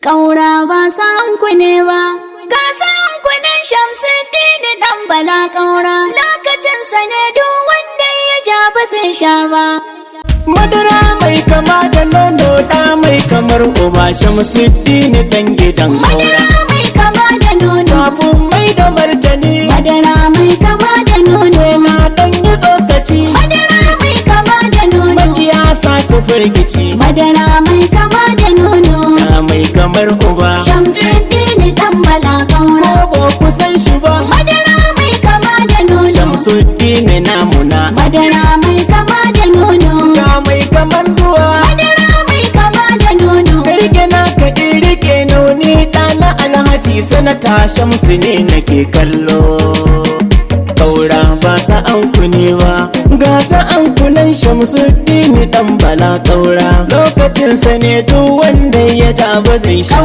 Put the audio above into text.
Ƙaura ba san ku ne ba, ka san ku ne Shamsuddin dan Bala Ƙaura. Lokacin sa ne duk wanda ya ja ba zai sha ba. Madara mai kama da nono, da mai kamar uba, Shamsuddin dan gidan Ƙaura. Madara mai kama da nono, Kafin mai da martani, madara mai kama da nono, sai na dan yi tsokaci. madara mai kama da nono, Makiya sa su firgici, madara mai kama da nono. da mai kamar uba. Shamsuddin dan Bala Ƙaura. Ko ba ku san shi ba, Madara mai kama da nono, Shamsuddin namuna. madara mai kama da nono, Da mai kamar zuwa, madara mai kama da nono. rike na ka rike nauni, ɗana Alhaji Sanata Shamsu ne nake kallo. Ƙaura ba sa'an ku ne ba, ga sa'an kunan Shamsuddin dan Bala Ƙaura. Lokacin sa ne duk wanda ya ja ba zai sha.